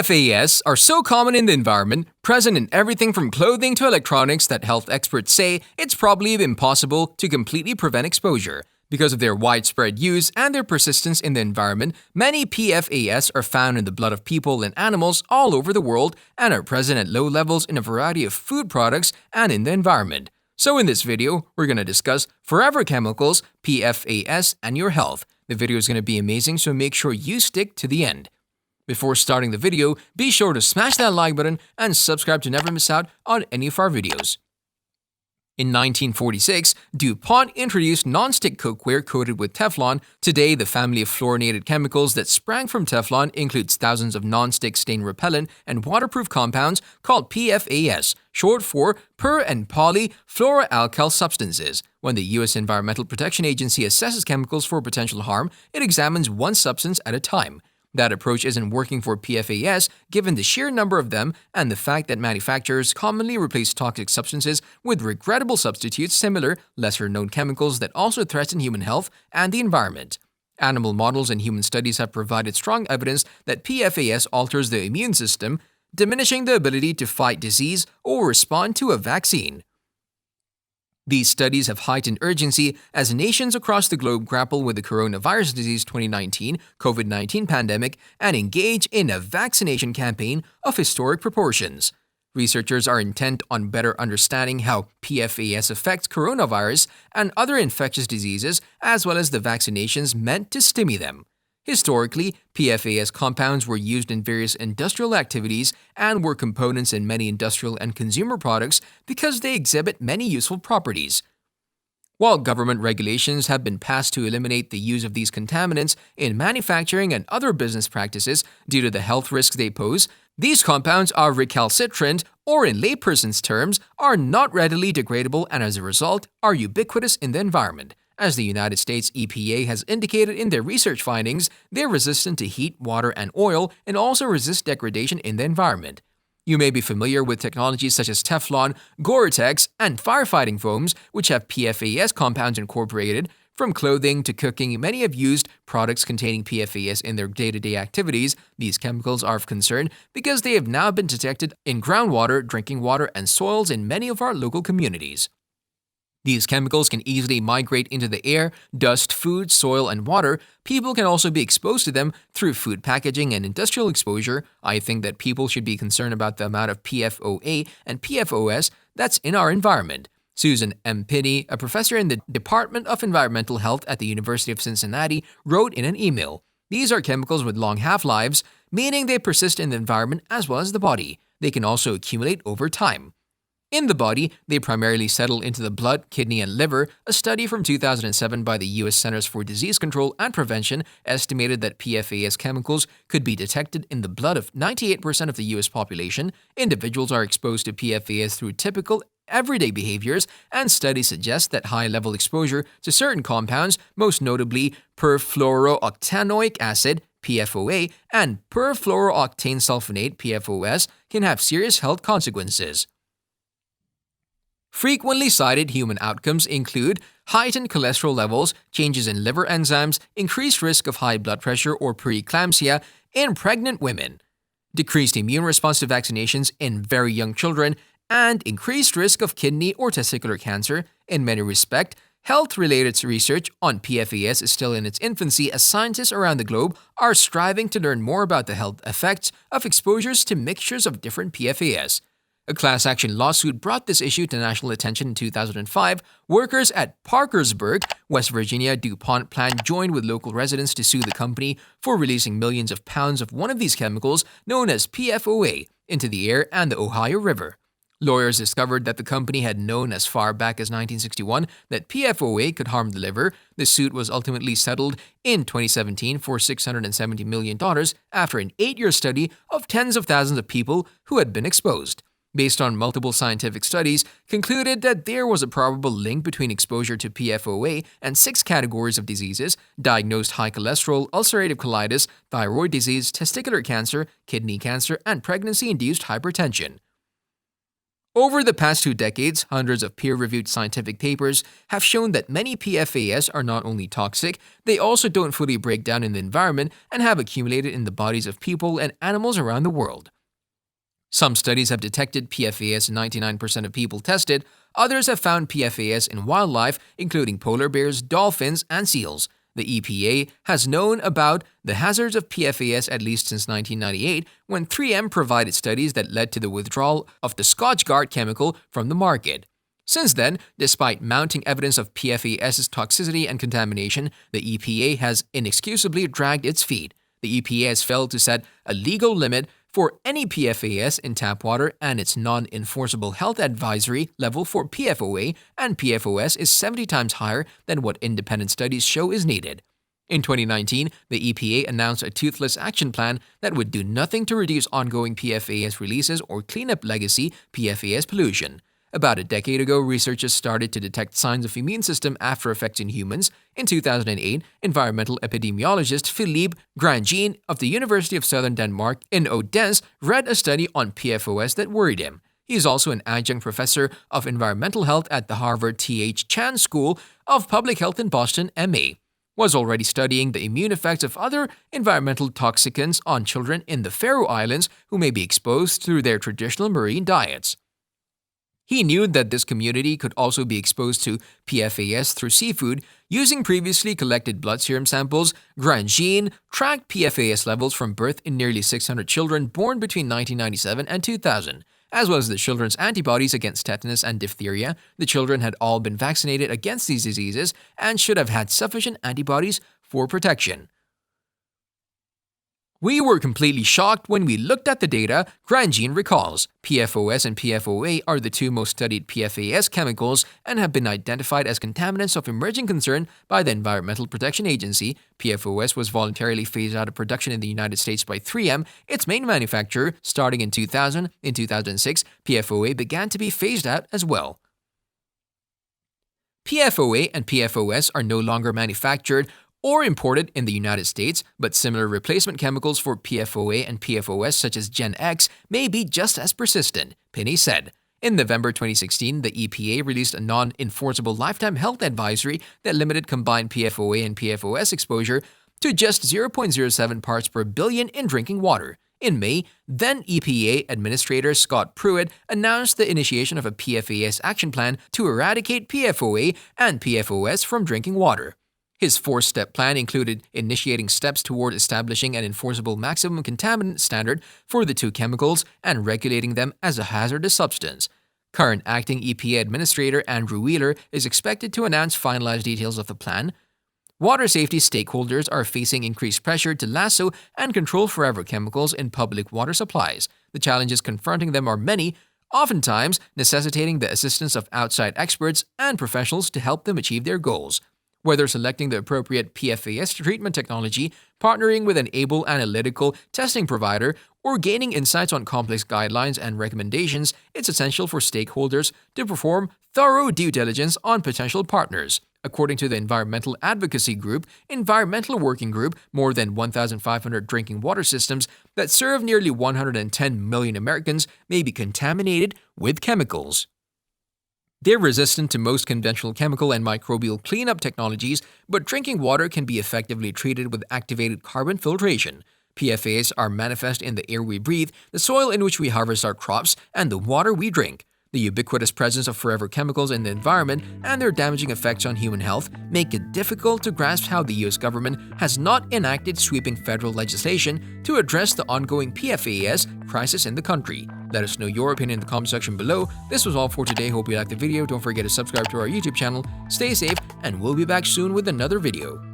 PFAS are so common in the environment, present in everything from clothing to electronics, that health experts say it's probably impossible to completely prevent exposure. Because of their widespread use and their persistence in the environment, many PFAS are found in the blood of people and animals all over the world and are present at low levels in a variety of food products and in the environment. So in this video, we're going to discuss forever chemicals, PFAS, and your health. The video is going to be amazing, so make sure you stick to the end. Before starting the video, be sure to smash that like button and subscribe to never miss out on any of our videos. In 1946, DuPont introduced non-stick cookware coated with Teflon. Today, the family of fluorinated chemicals that sprang from Teflon includes thousands of non-stick stain repellent and waterproof compounds called PFAS, short for per- and polyfluoroalkyl substances. When the U.S. Environmental Protection Agency assesses chemicals for potential harm, it examines one substance at a time. That approach isn't working for PFAS given the sheer number of them and the fact that manufacturers commonly replace toxic substances with regrettable substitutes, similar, lesser-known chemicals that also threaten human health and the environment. Animal models and human studies have provided strong evidence that PFAS alters the immune system, diminishing the ability to fight disease or respond to a vaccine. These studies have heightened urgency as nations across the globe grapple with the coronavirus disease 2019 COVID-19 pandemic and engage in a vaccination campaign of historic proportions. Researchers are intent on better understanding how PFAS affects coronavirus and other infectious diseases, as well as the vaccinations meant to stimulate them. Historically, PFAS compounds were used in various industrial activities and were components in many industrial and consumer products because they exhibit many useful properties. While government regulations have been passed to eliminate the use of these contaminants in manufacturing and other business practices due to the health risks they pose, these compounds are recalcitrant, or in layperson's terms, are not readily degradable and as a result are ubiquitous in the environment. As the United States EPA has indicated in their research findings, they're resistant to heat, water, and oil and also resist degradation in the environment. You may be familiar with technologies such as Teflon, Gore-Tex, and firefighting foams, which have PFAS compounds incorporated. From clothing to cooking, many have used products containing PFAS in their day-to-day activities. These chemicals are of concern because they have now been detected in groundwater, drinking water, and soils in many of our local communities. These chemicals can easily migrate into the air, dust, food, soil, and water. People can also be exposed to them through food packaging and industrial exposure. I think that people should be concerned about the amount of PFOA and PFOS that's in our environment. Susan M. Pinney, a professor in the Department of Environmental Health at the University of Cincinnati, wrote in an email, "These are chemicals with long half-lives, meaning they persist in the environment as well as the body. They can also accumulate over time. In the body, they primarily settle into the blood, kidney, and liver. A study from 2007 by the U.S. Centers for Disease Control and Prevention estimated that PFAS chemicals could be detected in the blood of 98% of the U.S. population. Individuals are exposed to PFAS through typical everyday behaviors, and studies suggest that high-level exposure to certain compounds, most notably perfluorooctanoic acid, PFOA, and perfluorooctane sulfonate, PFOS, can have serious health consequences." Frequently cited human outcomes include heightened cholesterol levels, changes in liver enzymes, increased risk of high blood pressure or preeclampsia in pregnant women, decreased immune response to vaccinations in very young children, and increased risk of kidney or testicular cancer. In many respects, health-related research on PFAS is still in its infancy as scientists around the globe are striving to learn more about the health effects of exposures to mixtures of different PFAS. A class action lawsuit brought this issue to national attention in 2005. Workers at Parkersburg, West Virginia DuPont plant joined with local residents to sue the company for releasing millions of pounds of one of these chemicals, known as PFOA, into the air and the Ohio River. Lawyers discovered that the company had known as far back as 1961 that PFOA could harm the liver. The suit was ultimately settled in 2017 for $670 million after an 8-year study of tens of thousands of people who had been exposed. Based on multiple scientific studies, concluded that there was a probable link between exposure to PFOA and 6 categories of diseases: diagnosed high cholesterol, ulcerative colitis, thyroid disease, testicular cancer, kidney cancer, and pregnancy-induced hypertension. Over the past 2 decades, hundreds of peer-reviewed scientific papers have shown that many PFAS are not only toxic, they also don't fully break down in the environment and have accumulated in the bodies of people and animals around the world. Some studies have detected PFAS in 99% of people tested, others have found PFAS in wildlife, including polar bears, dolphins, and seals. The EPA has known about the hazards of PFAS at least since 1998, when 3M provided studies that led to the withdrawal of the Scotchgard chemical from the market. Since then, despite mounting evidence of PFAS's toxicity and contamination, the EPA has inexcusably dragged its feet. The EPA has failed to set a legal limit for any PFAS in tap water, and its non-enforceable health advisory level for PFOA and PFOS is 70 times higher than what independent studies show is needed. In 2019, the EPA announced a toothless action plan that would do nothing to reduce ongoing PFAS releases or clean up legacy PFAS pollution. About a decade ago, researchers started to detect signs of immune system after effects in humans. In 2008, environmental epidemiologist Philippe Grandjean of the University of Southern Denmark in Odense read a study on PFOS that worried him. He is also an adjunct professor of environmental health at the Harvard T.H. Chan School of Public Health in Boston, MA. Was already studying the immune effects of other environmental toxicants on children in the Faroe Islands who may be exposed through their traditional marine diets. He knew that this community could also be exposed to PFAS through seafood. Using previously collected blood serum samples, Grandjean tracked PFAS levels from birth in nearly 600 children born between 1997 and 2000. As well as the children's antibodies against tetanus and diphtheria, the children had all been vaccinated against these diseases and should have had sufficient antibodies for protection. We were completely shocked when we looked at the data, Grandjean recalls. PFOS and PFOA are the two most studied PFAS chemicals and have been identified as contaminants of emerging concern by the Environmental Protection Agency. PFOS was voluntarily phased out of production in the United States by 3M, its main manufacturer. Starting in 2000, in 2006, PFOA began to be phased out as well. PFOA and PFOS are no longer manufactured or imported in the United States, but similar replacement chemicals for PFOA and PFOS such as Gen X may be just as persistent, Pinney said. In November 2016, the EPA released a non-enforceable lifetime health advisory that limited combined PFOA and PFOS exposure to just 0.07 parts per billion in drinking water. In May, then EPA Administrator Scott Pruitt announced the initiation of a PFAS action plan to eradicate PFOA and PFOS from drinking water. His four-step plan included initiating steps toward establishing an enforceable maximum contaminant standard for the two chemicals and regulating them as a hazardous substance. Current acting EPA Administrator Andrew Wheeler is expected to announce finalized details of the plan. Water safety stakeholders are facing increased pressure to lasso and control forever chemicals in public water supplies. The challenges confronting them are many, oftentimes necessitating the assistance of outside experts and professionals to help them achieve their goals. Whether selecting the appropriate PFAS treatment technology, partnering with an able analytical testing provider, or gaining insights on complex guidelines and recommendations, it's essential for stakeholders to perform thorough due diligence on potential partners. According to the environmental advocacy group, Environmental Working Group, more than 1,500 drinking water systems that serve nearly 110 million Americans may be contaminated with chemicals. They're resistant to most conventional chemical and microbial cleanup technologies, but drinking water can be effectively treated with activated carbon filtration. PFAS are manifest in the air we breathe, the soil in which we harvest our crops, and the water we drink. The ubiquitous presence of forever chemicals in the environment and their damaging effects on human health make it difficult to grasp how the U.S. government has not enacted sweeping federal legislation to address the ongoing PFAS crisis in the country. Let us know your opinion in the comment section below. This was all for today. Hope you liked the video. Don't forget to subscribe to our YouTube channel. Stay safe, and we'll be back soon with another video.